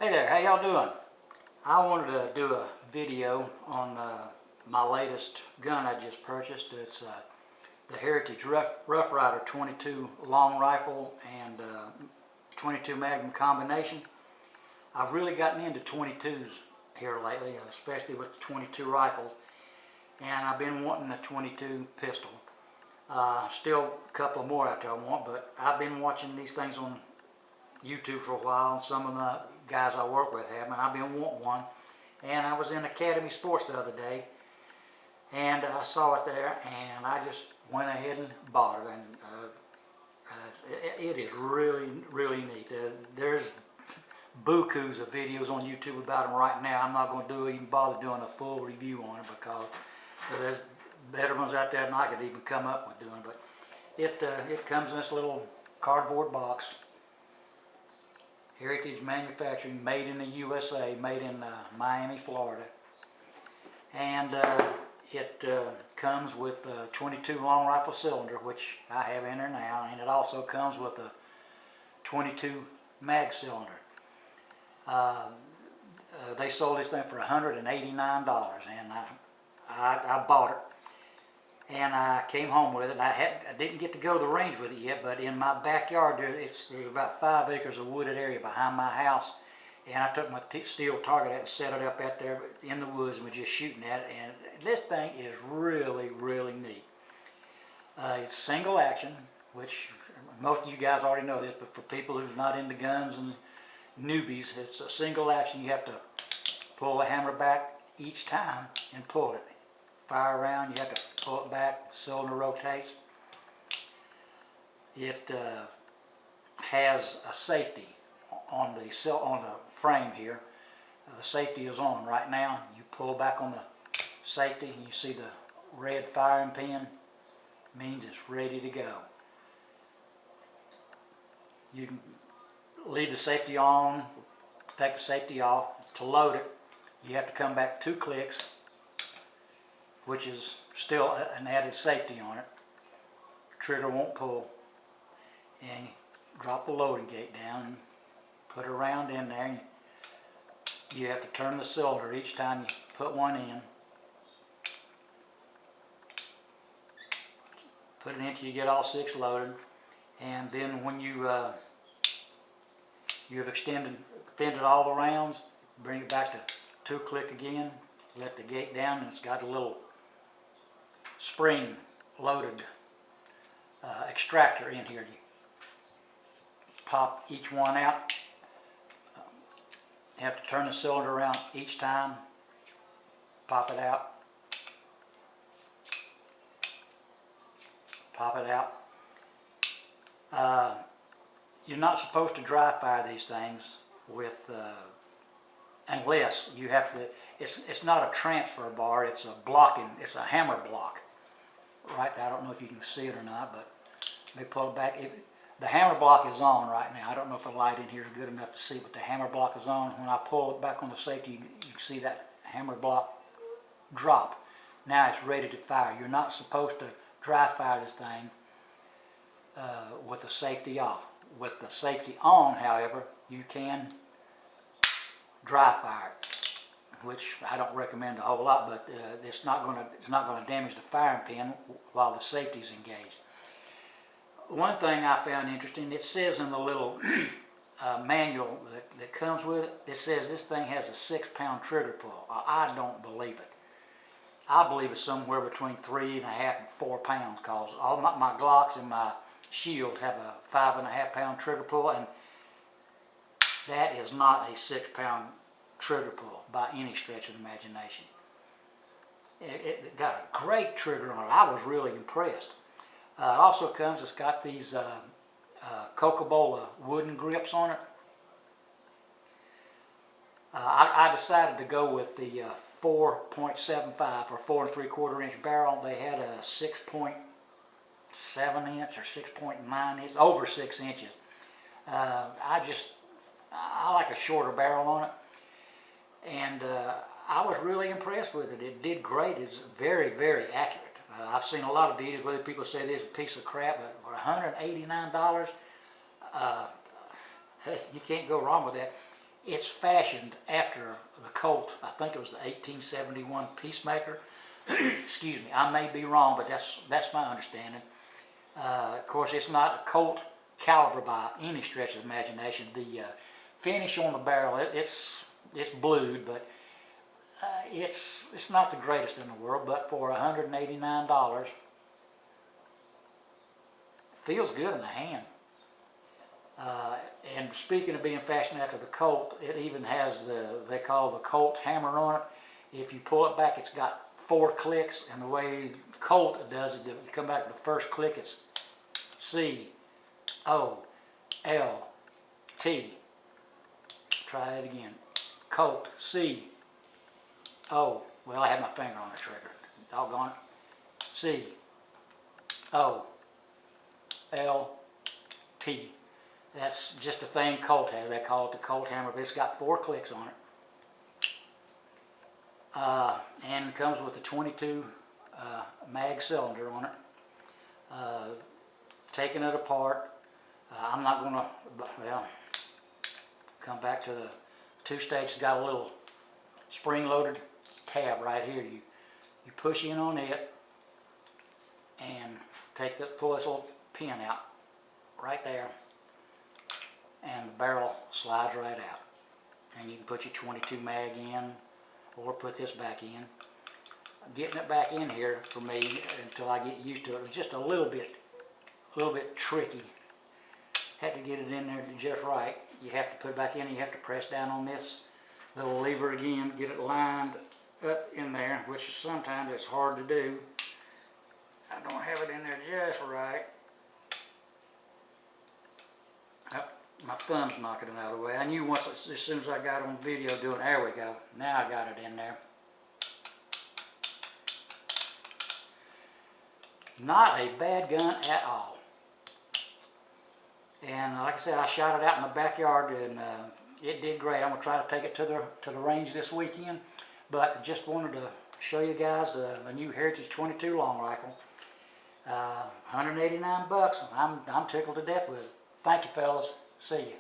Hey there, how y'all doing? I wanted to do a video on my latest gun I just purchased. It's the Heritage Rough Rider 22 long rifle and 22 Magnum combination. I've really gotten into 22s here lately, especially with the 22 rifles, and I've been wanting a 22 pistol. Still a couple more out there I want, but I've been watching these things on YouTube for a while, and some of the guys I work with have, and I've been wanting one. And I was in Academy Sports the other day, and I saw it there, and I just went ahead and bought it. And it is really, really neat. There's bukus of videos on YouTube about them right now. I'm not going to even bother doing a full review on it because there's better ones out there than I could even come up with doing. But it comes in this little cardboard box. Heritage Manufacturing, made in the USA, made in Miami, Florida. And it comes with a 22 long rifle cylinder, which I have in there now, and it also comes with a 22 mag cylinder. They sold this thing for $189, and I bought it. And I came home with it. I didn't get to go to the range with it yet, but in my backyard there's about 5 acres of wooded area behind my house, and I took my steel target and set it up out there in the woods and was just shooting at it. And this thing is really, really neat. It's single action, which most of you guys already know this, but for people who's not into guns and newbies, it's a single action. You have to pull the hammer back each time and pull it. Fire around, you have to pull it back, the cylinder rotates. It has a safety on the frame here. The safety is on right now. You pull back on the safety and you see the red firing pin, means it's ready to go. You can leave the safety on, take the safety off. To load it, you have to come back 2 clicks, which is still an added safety on it. Trigger won't pull. And you drop the loading gate down and put a round in there. And you have to turn the cylinder each time you put one in. Put it in till you get all 6 loaded. And then when you have extended all the rounds, bring it back to 2 click again. Let the gate down, and it's got a little spring loaded extractor in here. You pop each one out. You have to turn the cylinder around each time. Pop it out. Pop it out. You're not supposed to dry fire these things with unless you have to. It's not a transfer bar. It's a blocking. It's a hammer block. Right. I don't know if you can see it or not, but let me pull it back. The hammer block is on right now. I don't know if the light in here is good enough to see, but the hammer block is on. When I pull it back on the safety, you can see that hammer block drop. Now it's ready to fire. You're not supposed to dry fire this thing with the safety off. With the safety on, however, you can dry fire it, which I don't recommend a whole lot, but it's not going to damage the firing pin while the safety is engaged. One thing I found interesting, it says in the little manual that comes with it, it says this thing has a 6-pound trigger pull. I don't believe it. I believe it's somewhere between 3.5 and 4 pounds, because all my Glocks and my Shield have a 5.5-pound trigger pull, and that is not a 6-pound trigger pull by any stretch of the imagination. It got a great trigger on it. I was really impressed. It also comes, it's got these Cocobolo wooden grips on it. I decided to go with the 4.75 or 4 3/4 inch barrel. They had a 6.7 inch or 6.9 inch, over 6 inches. I like a shorter barrel on it. And I was really impressed with it. It did great. It's very, very accurate. I've seen a lot of videos where people say this is a piece of crap, but for $189, hey, you can't go wrong with that. it's fashioned after the Colt. I think it was the 1871 Peacemaker. Excuse me, I may be wrong, but that's my understanding. Of course, it's not a Colt caliber by any stretch of the imagination. The finish on the barrel, it's blued, but it's not the greatest in the world. But for $189, feels good in the hand. And speaking of being fashioned after the Colt, it even has they call the Colt hammer on it. If you pull it back, it's got 4 clicks, and the way Colt does it, you come back to the first click, it's C-O-L-T. Try it again. Colt, C-O. Well, I had my finger on the trigger. Doggone it. C-O-L-T. That's just a thing Colt has. They call it the Colt hammer, but it's got 4 clicks on it. And it comes with a 22 mag cylinder on it. Taking it apart, I'm not going to, well, come back to the 2-stage. It's got a little spring-loaded tab right here. You push in on it and pull this little pin out right there, and the barrel slides right out. And you can put your 22 mag in, or put this back in. Getting it back in here for me until I get used to it was just a little bit tricky. Had to get it in there just right. You have to put it back in, and you have to press down on this little lever again, get it lined up in there, which is sometimes it's hard to do. I don't have it in there just right. My thumb's knocking it out of the way. I knew once, as soon as I got on video doing, there we go. Now I got it in there. Not a bad gun at all. And like I said, I shot it out in the backyard, and it did great. I'm gonna try to take it to the range this weekend. But just wanted to show you guys the new Heritage 22 long rifle. 189 bucks. I'm tickled to death with it. Thank you, fellas. See you.